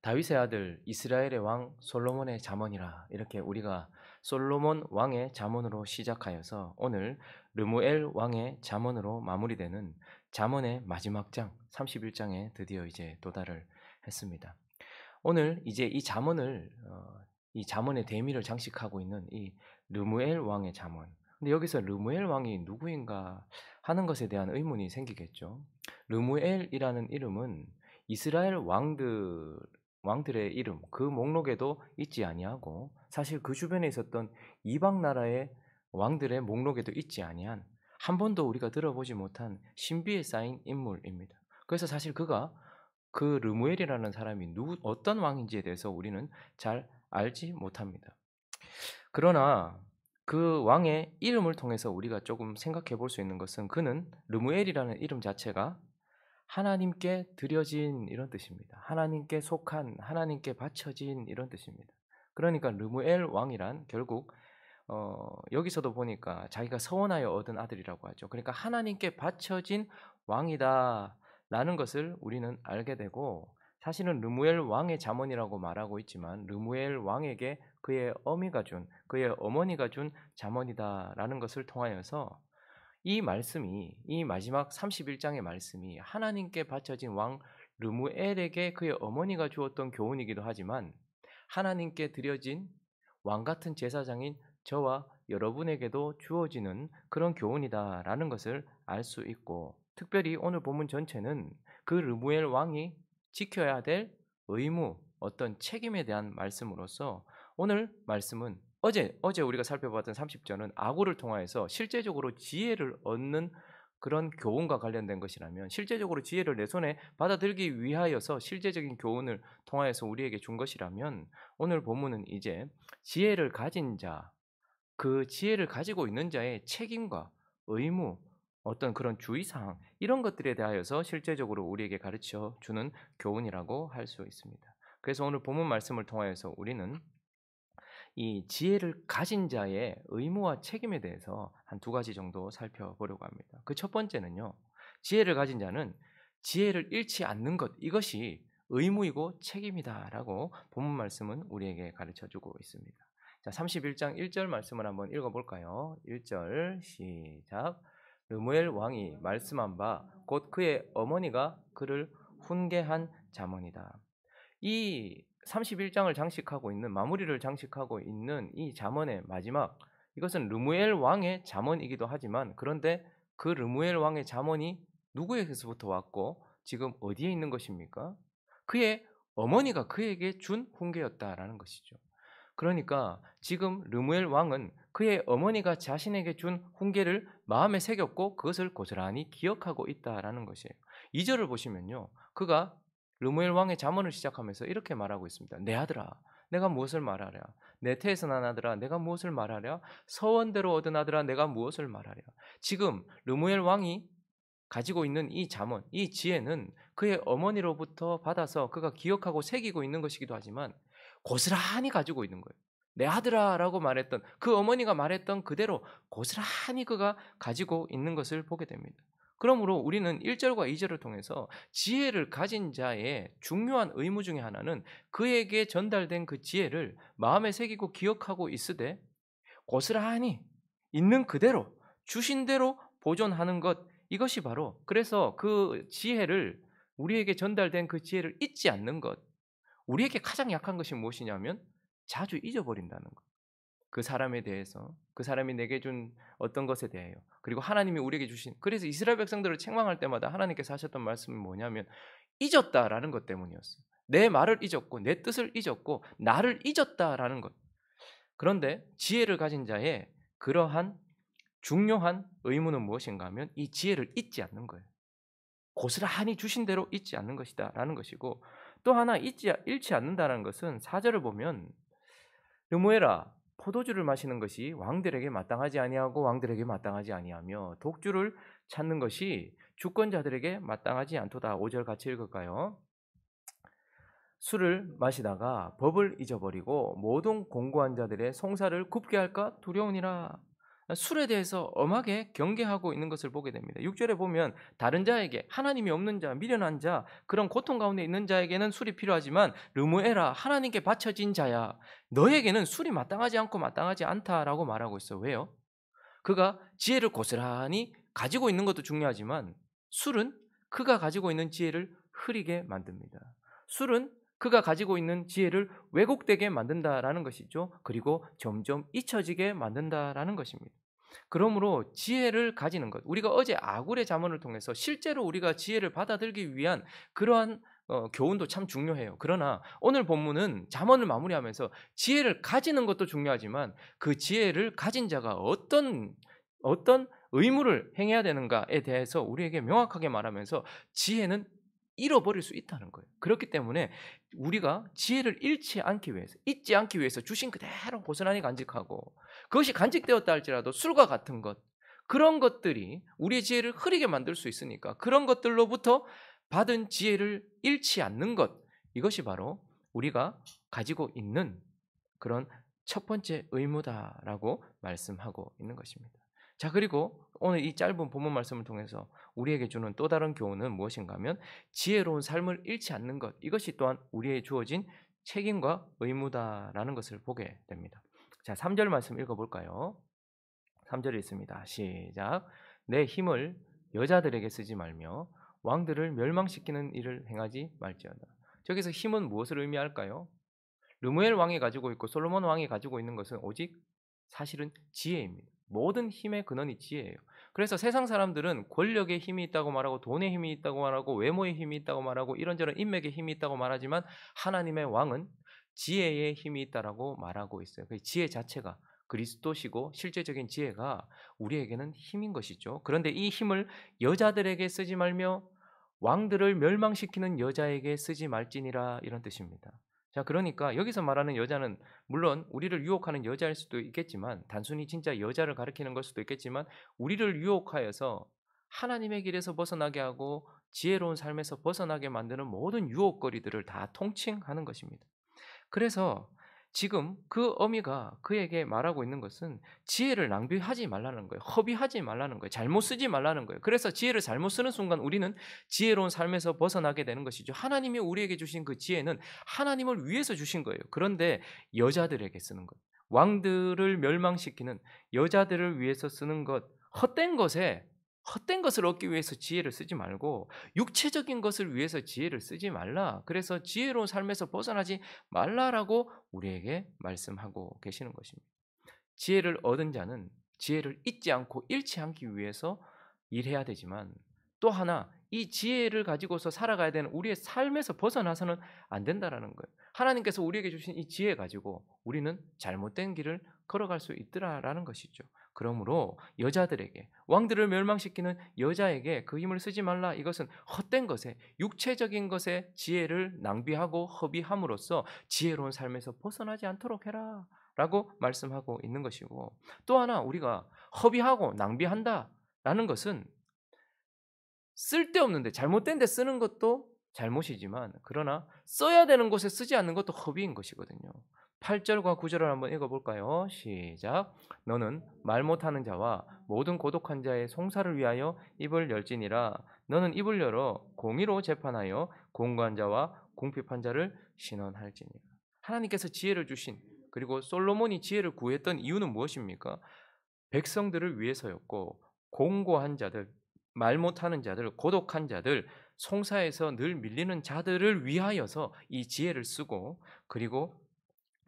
다윗의 아들 이스라엘의 왕 솔로몬의 잠언이라 이렇게 우리가 솔로몬 왕의 잠언으로 시작하여서 오늘 르무엘 왕의 잠언으로 마무리되는 잠언의 마지막 장 31장에 드디어 이제 도달을 했습니다. 오늘 이제 이 잠언의 대미를 장식하고 있는 이 르무엘 왕의 잠언. 근데 여기서 르무엘 왕이 누구인가 하는 것에 대한 의문이 생기겠죠. 르무엘이라는 이름은 이스라엘 왕들의 이름 그 목록에도 있지 아니하고 사실 그 주변에 있었던 이방 나라의 왕들의 목록에도 있지 아니한 한 번도 우리가 들어보지 못한 신비에 쌓인 인물입니다. 그래서 사실 그 르무엘이라는 사람이 어떤 왕인지에 대해서 우리는 잘 알지 못합니다. 그러나 그 왕의 이름을 통해서 우리가 조금 생각해 볼 수 있는 것은 그는 르무엘이라는 이름 자체가 하나님께 드려진 이런 뜻입니다. 하나님께 속한, 하나님께 바쳐진 이런 뜻입니다. 그러니까 르무엘 왕이란 결국 여기서도 보니까 자기가 서원하여 얻은 아들이라고 하죠. 그러니까 하나님께 바쳐진 왕이다라는 것을 우리는 알게 되고 사실은 르무엘 왕의 잠언이라고 말하고 있지만 르무엘 왕에게 그의 어머니가 준 잠언이다라는 것을 통하여서 이 마지막 31장의 말씀이 하나님께 바쳐진 왕 르무엘에게 그의 어머니가 주었던 교훈이기도 하지만 하나님께 드려진 왕 같은 제사장인 저와 여러분에게도 주어지는 그런 교훈이다라는 것을 알 수 있고 특별히 오늘 본문 전체는 그 르무엘 왕이 지켜야 될 의무, 어떤 책임에 대한 말씀으로서 오늘 말씀은 어제 우리가 살펴봤던 30절은 아구를 통하여서 실제적으로 지혜를 얻는 그런 교훈과 관련된 것이라면 실제적으로 지혜를 내 손에 받아들기 위하여서 실제적인 교훈을 통하여서 우리에게 준 것이라면 오늘 본문은 이제 지혜를 가진 자, 그 지혜를 가지고 있는 자의 책임과 의무, 어떤 그런 주의사항 이런 것들에 대하여서 실제적으로 우리에게 가르쳐 주는 교훈이라고 할 수 있습니다. 그래서 오늘 본문 말씀을 통하여서 우리는 이 지혜를 가진 자의 의무와 책임에 대해서 한 두 가지 정도 살펴보려고 합니다. 그 첫 번째는요. 지혜를 가진 자는 지혜를 잃지 않는 것 이것이 의무이고 책임이다라고 본문 말씀은 우리에게 가르쳐 주고 있습니다. 자, 31장 1절 말씀을 한번 읽어 볼까요? 1절 시작. 르무엘 왕이 말씀한 바 곧 그의 어머니가 그를 훈계한 잠언이다. 이 31장을 장식하고 있는 마무리를 장식하고 있는 이 잠언의 마지막 이것은 르무엘 왕의 잠언이기도 하지만 그런데 그 르무엘 왕의 잠언이 누구에게서부터 왔고 지금 어디에 있는 것입니까? 그의 어머니가 그에게 준 훈계였다라는 것이죠. 그러니까 지금 르무엘 왕은 그의 어머니가 자신에게 준 훈계를 마음에 새겼고 그것을 고스란히 기억하고 있다라는 것이에요. 2절을 보시면요. 그가 르무엘 왕의 잠언을 시작하면서 이렇게 말하고 있습니다. 내 아들아, 내가 무엇을 말하랴? 내 태에서 난 아들아, 내가 무엇을 말하랴? 서원대로 얻은 아들아, 내가 무엇을 말하랴? 지금 르무엘 왕이 가지고 있는 이 잠언, 이 지혜는 그의 어머니로부터 받아서 그가 기억하고 새기고 있는 것이기도 하지만 고스란히 가지고 있는 거예요. 내 아들아라고 말했던 그 어머니가 말했던 그대로 고스란히 그가 가지고 있는 것을 보게 됩니다. 그러므로 우리는 1절과 2절을 통해서 지혜를 가진 자의 중요한 의무 중에 하나는 그에게 전달된 그 지혜를 마음에 새기고 기억하고 있으되 고스란히 있는 그대로 주신 대로 보존하는 것 이것이 바로 그래서 그 지혜를 우리에게 전달된 그 지혜를 잊지 않는 것 우리에게 가장 약한 것이 무엇이냐면 자주 잊어버린다는 것. 그 사람에 대해서 그 사람이 내게 준 어떤 것에 대하여 그리고 하나님이 우리에게 주신 그래서 이스라엘 백성들을 책망할 때마다 하나님께서 하셨던 말씀이 뭐냐면 잊었다라는 것 때문이었어요. 내 말을 잊었고 내 뜻을 잊었고 나를 잊었다라는 것. 그런데 지혜를 가진 자의 그러한 중요한 의무는 무엇인가 하면 이 지혜를 잊지 않는 거예요. 고스란히 주신 대로 잊지 않는 것이다라는 것이고 또 하나 잃지 않는다는 것은 4절을 보면 르무엘아 포도주를 마시는 것이 왕들에게 마땅하지 아니하고 왕들에게 마땅하지 아니하며 독주를 찾는 것이 주권자들에게 마땅하지 않도다. 5절 같이 읽을까요? 술을 마시다가 법을 잊어버리고 모든 공고한 자들의 송사를 굽게 할까 두려우니라. 술에 대해서 엄하게 경계하고 있는 것을 보게 됩니다. 6절에 보면 다른 자에게 하나님이 없는 자, 미련한 자, 그런 고통 가운데 있는 자에게는 술이 필요하지만 르무엘아 하나님께 바쳐진 자야 너에게는 술이 마땅하지 않고 마땅하지 않다라고 말하고 있어요. 왜요? 그가 지혜를 고스란히 가지고 있는 것도 중요하지만 술은 그가 가지고 있는 지혜를 흐리게 만듭니다. 술은 그가 가지고 있는 지혜를 왜곡되게 만든다라는 것이죠. 그리고 점점 잊혀지게 만든다라는 것입니다. 그러므로 지혜를 가지는 것, 우리가 어제 아굴의 잠언을 통해서 실제로 우리가 지혜를 받아들기 위한 그러한 교훈도 참 중요해요. 그러나 오늘 본문은 잠언을 마무리하면서 지혜를 가지는 것도 중요하지만 그 지혜를 가진 자가 어떤 의무를 행해야 되는가에 대해서 우리에게 명확하게 말하면서 지혜는 잃어버릴 수 있다는 거예요. 그렇기 때문에 우리가 지혜를 잃지 않기 위해서, 잊지 않기 위해서 주신 그대로 고스란히 간직하고 그것이 간직되었다 할지라도 술과 같은 것, 그런 것들이 우리의 지혜를 흐리게 만들 수 있으니까 그런 것들로부터 받은 지혜를 잃지 않는 것, 이것이 바로 우리가 가지고 있는 그런 첫 번째 의무다라고 말씀하고 있는 것입니다. 자, 그리고 오늘 이 짧은 본문 말씀을 통해서 우리에게 주는 또 다른 교훈은 무엇인가 하면 지혜로운 삶을 잃지 않는 것, 이것이 또한 우리에게 주어진 책임과 의무다라는 것을 보게 됩니다. 자, 3절 말씀 읽어볼까요? 3절에 있습니다. 시작. 내 힘을 여자들에게 쓰지 말며 왕들을 멸망시키는 일을 행하지 말지어다. 저기서 힘은 무엇을 의미할까요? 르무엘 왕이 가지고 있고 솔로몬 왕이 가지고 있는 것은 오직 사실은 지혜입니다. 모든 힘의 근원이 지혜예요. 그래서 세상 사람들은 권력의 힘이 있다고 말하고 돈의 힘이 있다고 말하고 외모의 힘이 있다고 말하고 이런저런 인맥의 힘이 있다고 말하지만 하나님의 왕은 지혜의 힘이 있다라고 말하고 있어요. 그 지혜 자체가 그리스도시고 실제적인 지혜가 우리에게는 힘인 것이죠. 그런데 이 힘을 여자들에게 쓰지 말며 왕들을 멸망시키는 여자에게 쓰지 말지니라, 이런 뜻입니다. 자, 그러니까 여기서 말하는 여자는 물론 우리를 유혹하는 여자일 수도 있겠지만, 단순히 진짜 여자를 가리키는 걸 수도 있겠지만, 우리를 유혹하여서 하나님의 길에서 벗어나게 하고 지혜로운 삶에서 벗어나게 만드는 모든 유혹거리들을 다 통칭하는 것입니다. 그래서 지금 그 어미가 그에게 말하고 있는 것은 지혜를 낭비하지 말라는 거예요. 허비하지 말라는 거예요. 잘못 쓰지 말라는 거예요. 그래서 지혜를 잘못 쓰는 순간 우리는 지혜로운 삶에서 벗어나게 되는 것이죠. 하나님이 우리에게 주신 그 지혜는 하나님을 위해서 주신 거예요. 그런데 여자들에게 쓰는 것, 왕들을 멸망시키는 여자들을 위해서 쓰는 것, 헛된 것을 얻기 위해서 지혜를 쓰지 말고 육체적인 것을 위해서 지혜를 쓰지 말라. 그래서 지혜로운 삶에서 벗어나지 말라라고 우리에게 말씀하고 계시는 것입니다. 지혜를 얻은 자는 지혜를 잊지 않고 잃지 않기 위해서 일해야 되지만, 또 하나 이 지혜를 가지고서 살아가야 되는 우리의 삶에서 벗어나서는 안 된다라는 거예요. 하나님께서 우리에게 주신 이 지혜 가지고 우리는 잘못된 길을 걸어갈 수 있더라라는 것이죠. 그러므로 여자들에게, 왕들을 멸망시키는 여자에게 그 힘을 쓰지 말라. 이것은 헛된 것에, 육체적인 것에 지혜를 낭비하고 허비함으로써 지혜로운 삶에서 벗어나지 않도록 해라 라고 말씀하고 있는 것이고, 또 하나 우리가 허비하고 낭비한다라는 것은 쓸데없는데 잘못된 데 쓰는 것도 잘못이지만, 그러나 써야 되는 곳에 쓰지 않는 것도 허비인 것이거든요. 8절과 9절을 한번 읽어볼까요? 시작. 너는 말 못하는 자와 모든 고독한 자의 송사를 위하여 입을 열지니라. 너는 입을 열어 공의로 재판하여 공고한 자와 궁핍한 자를 신원할지니라. 하나님께서 지혜를 주신, 그리고 솔로몬이 지혜를 구했던 이유는 무엇입니까? 백성들을 위해서였고, 공고한 자들, 말 못하는 자들, 고독한 자들, 송사에서 늘 밀리는 자들을 위하여서 이 지혜를 쓰고, 그리고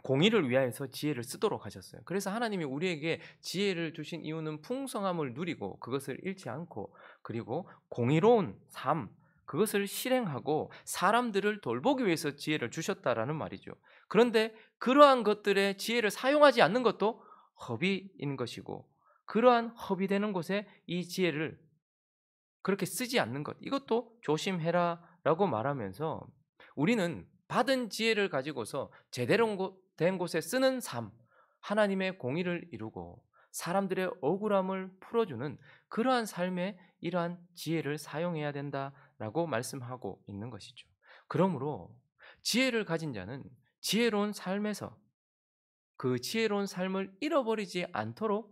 공의를 위하여서 지혜를 쓰도록 하셨어요. 그래서 하나님이 우리에게 지혜를 주신 이유는 풍성함을 누리고 그것을 잃지 않고, 그리고 공의로운 삶, 그것을 실행하고 사람들을 돌보기 위해서 지혜를 주셨다라는 말이죠. 그런데 그러한 것들의 지혜를 사용하지 않는 것도 허비인 것이고, 그러한 허비되는 곳에 이 지혜를 그렇게 쓰지 않는 것, 이것도 조심해라라고 말하면서 우리는 받은 지혜를 가지고서 제대로 된 곳에 쓰는 삶, 하나님의 공의를 이루고 사람들의 억울함을 풀어주는 그러한 삶에 이러한 지혜를 사용해야 된다라고 말씀하고 있는 것이죠. 그러므로 지혜를 가진 자는 지혜로운 삶에서 그 지혜로운 삶을 잃어버리지 않도록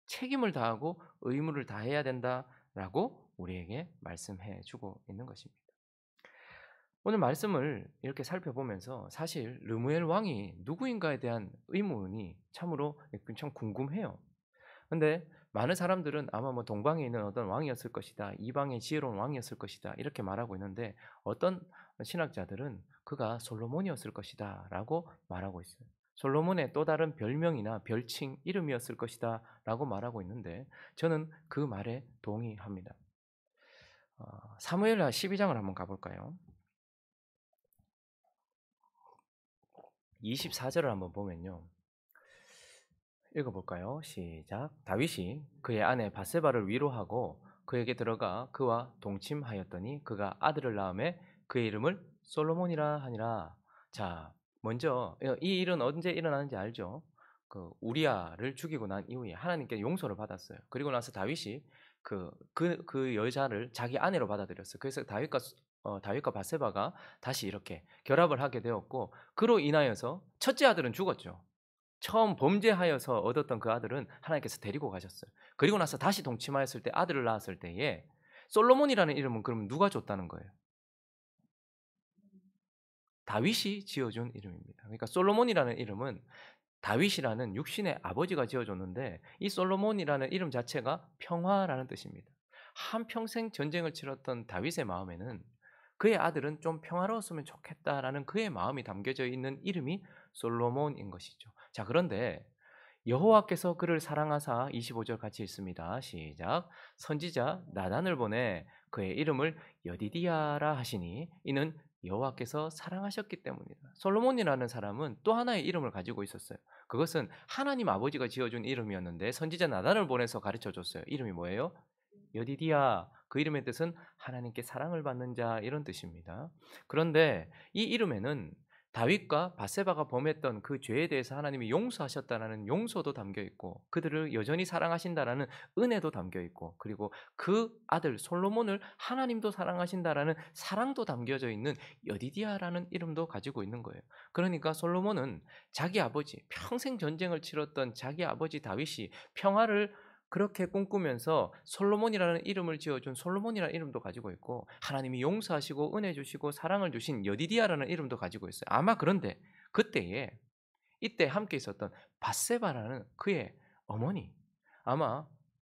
책임을 다하고 의무를 다해야 된다라고 우리에게 말씀해 주고 있는 것입니다. 오늘 말씀을 이렇게 살펴보면서 사실 르무엘 왕이 누구인가에 대한 의문이 참으로 참 궁금해요. 근데 많은 사람들은 아마 뭐 동방에 있는 어떤 왕이었을 것이다. 이방의 지혜로운 왕이었을 것이다. 이렇게 말하고 있는데 어떤 신학자들은 그가 솔로몬이었을 것이다라고 말하고 있어요. 솔로몬의 또 다른 별명이나 별칭, 이름이었을 것이다라고 말하고 있는데 저는 그 말에 동의합니다. 사무엘하 12장을 한번 가볼까요? 24절을 한번 보면요. 읽어볼까요? 시작. 다윗이 그의 아내 바세바를 위로하고 그에게 들어가 그와 동침하였더니 그가 아들을 낳음에 그의 이름을 솔로몬이라 하니라. 자, 먼저 이 일은 언제 일어나는지 알죠? 그 우리아를 죽이고 난 이후에 하나님께 용서를 받았어요. 그리고 나서 다윗이 그 여자를 자기 아내로 받아들였어요. 그래서 다윗과 바세바가 다시 이렇게 결합을 하게 되었고, 그로 인하여서 첫째 아들은 죽었죠. 처음 범죄하여서 얻었던 그 아들은 하나님께서 데리고 가셨어요. 그리고 나서 다시 동침하였을 때 아들을 낳았을 때에 솔로몬이라는 이름은 그럼 누가 줬다는 거예요? 다윗이 지어준 이름입니다. 그러니까 솔로몬이라는 이름은 다윗이라는 육신의 아버지가 지어줬는데 이 솔로몬이라는 이름 자체가 평화라는 뜻입니다. 한평생 전쟁을 치렀던 다윗의 마음에는 그의 아들은 좀 평화로웠으면 좋겠다라는 그의 마음이 담겨져 있는 이름이 솔로몬인 것이죠. 자, 그런데 여호와께서 그를 사랑하사 25절 같이 읽습니다. 시작. 선지자 나단을 보내 그의 이름을 여디디아라 하시니 이는 여호와께서 사랑하셨기 때문이다. 솔로몬이라는 사람은 또 하나의 이름을 가지고 있었어요. 그것은 하나님 아버지가 지어준 이름이었는데 선지자 나단을 보내서 가르쳐 줬어요. 이름이 뭐예요? 여디디아. 그 이름의 뜻은 하나님께 사랑을 받는 자, 이런 뜻입니다. 그런데 이 이름에는 다윗과 바세바가 범했던 그 죄에 대해서 하나님이 용서하셨다라는 용서도 담겨 있고 그들을 여전히 사랑하신다라는 은혜도 담겨 있고, 그리고 그 아들 솔로몬을 하나님도 사랑하신다라는 사랑도 담겨져 있는 여디디아라는 이름도 가지고 있는 거예요. 그러니까 솔로몬은 자기 아버지, 평생 전쟁을 치렀던 자기 아버지 다윗이 평화를 그렇게 꿈꾸면서 솔로몬이라는 이름을 지어준 솔로몬이라는 이름도 가지고 있고, 하나님이 용서하시고 은혜 주시고 사랑을 주신 여디디아라는 이름도 가지고 있어요. 아마 그런데 그때에 이때 함께 있었던 바세바라는 그의 어머니, 아마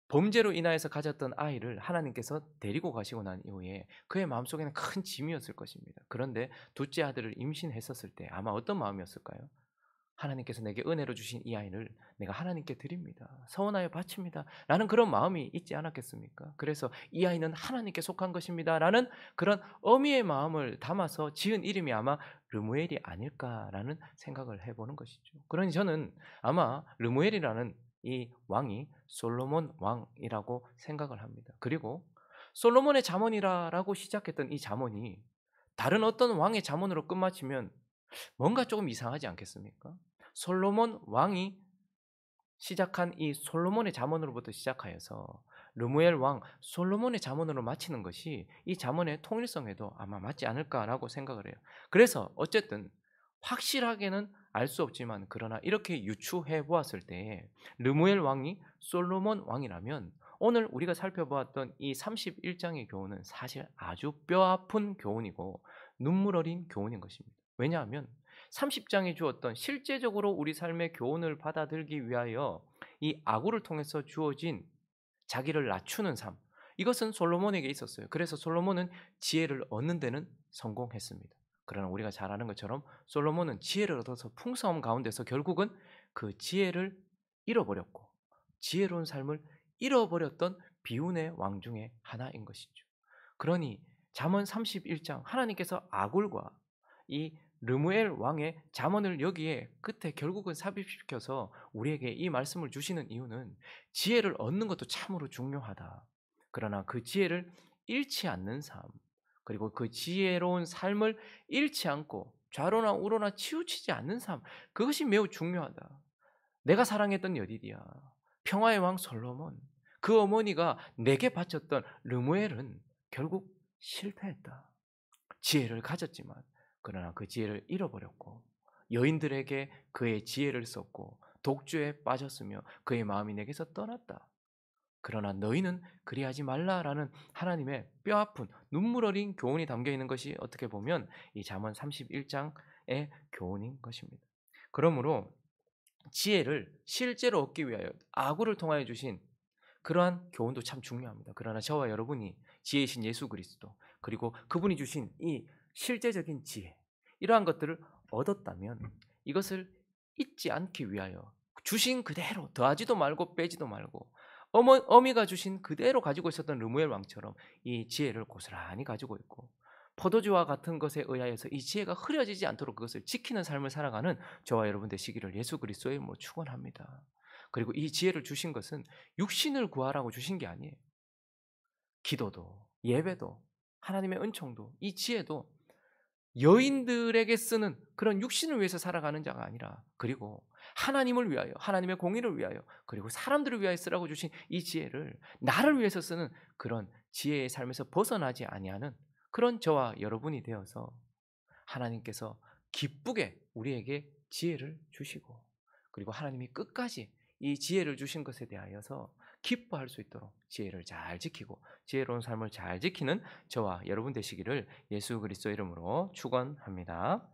범죄로 인하여서 가졌던 아이를 하나님께서 데리고 가시고 난 이후에 그의 마음속에는 큰 짐이었을 것입니다. 그런데 둘째 아들을 임신했었을 때 아마 어떤 마음이었을까요? 하나님께서 내게 은혜로 주신 이 아이를 내가 하나님께 드립니다. 서원하여 바칩니다. 라는 그런 마음이 있지 않았겠습니까? 그래서 이 아이는 하나님께 속한 것입니다. 라는 그런 어미의 마음을 담아서 지은 이름이 아마 르무엘이 아닐까라는 생각을 해보는 것이죠. 그러니 저는 아마 르무엘이라는 이 왕이 솔로몬 왕이라고 생각을 합니다. 그리고 솔로몬의 잠언이라고 시작했던 이 잠언이 다른 어떤 왕의 잠언으로 끝마치면 뭔가 조금 이상하지 않겠습니까? 솔로몬 왕이 시작한 이 솔로몬의 잠언으로부터 시작하여서 르무엘 왕 솔로몬의 잠언으로 마치는 것이 이 잠언의 통일성에도 아마 맞지 않을까라고 생각을 해요. 그래서 어쨌든 확실하게는 알 수 없지만 그러나 이렇게 유추해 보았을 때 르무엘 왕이 솔로몬 왕이라면 오늘 우리가 살펴보았던 이 31장의 교훈은 사실 아주 뼈아픈 교훈이고 눈물 어린 교훈인 것입니다. 왜냐하면 30장이 주었던 실제적으로 우리 삶의 교훈을 받아들기 위하여 이 아구를 통해서 주어진 자기를 낮추는 삶, 이것은 솔로몬에게 있었어요. 그래서 솔로몬은 지혜를 얻는 데는 성공했습니다. 그러나 우리가 잘 아는 것처럼 솔로몬은 지혜를 얻어서 풍성함 가운데서 결국은 그 지혜를 잃어버렸고 지혜로운 삶을 잃어버렸던 비운의 왕 중에 하나인 것이죠. 그러니 잠언 31장 하나님께서 아굴과 이 르무엘 왕의 잠언을 여기에 끝에 결국은 삽입시켜서 우리에게 이 말씀을 주시는 이유는 지혜를 얻는 것도 참으로 중요하다. 그러나 그 지혜를 잃지 않는 삶, 그리고 그 지혜로운 삶을 잃지 않고 좌로나 우로나 치우치지 않는 삶, 그것이 매우 중요하다. 내가 사랑했던 여디디야, 평화의 왕 솔로몬, 그 어머니가 내게 바쳤던 르무엘은 결국 실패했다. 지혜를 가졌지만 그러나 그 지혜를 잃어버렸고 여인들에게 그의 지혜를 썼고 독주에 빠졌으며 그의 마음이 내게서 떠났다. 그러나 너희는 그리하지 말라라는 하나님의 뼈아픈 눈물 어린 교훈이 담겨 있는 것이 어떻게 보면 이 잠언 31장의 교훈인 것입니다. 그러므로 지혜를 실제로 얻기 위하여 아구를 통하여 주신 그러한 교훈도 참 중요합니다. 그러나 저와 여러분이 지혜이신 예수 그리스도 그리고 그분이 주신 이 실제적인 지혜 이러한 것들을 얻었다면 이것을 잊지 않기 위하여 주신 그대로 더하지도 말고 빼지도 말고 어미가 주신 그대로 가지고 있었던 르무엘 왕처럼 이 지혜를 고스란히 가지고 있고 포도주와 같은 것에 의하여서 이 지혜가 흐려지지 않도록 그것을 지키는 삶을 살아가는 저와 여러분 되시기를 예수 그리스도의 이름으로 축원합니다. 그리고 이 지혜를 주신 것은 육신을 구하라고 주신 게 아니에요. 기도도 예배도 하나님의 은총도 이 지혜도 여인들에게 쓰는 그런 육신을 위해서 살아가는 자가 아니라 그리고 하나님을 위하여 하나님의 공의를 위하여 그리고 사람들을 위하여 쓰라고 주신 이 지혜를 나를 위해서 쓰는 그런 지혜의 삶에서 벗어나지 아니하는 그런 저와 여러분이 되어서 하나님께서 기쁘게 우리에게 지혜를 주시고 그리고 하나님이 끝까지 이 지혜를 주신 것에 대하여서 기뻐할 수 있도록 지혜를 잘 지키고 지혜로운 삶을 잘 지키는 저와 여러분 되시기를 예수 그리스도 이름으로 축원합니다.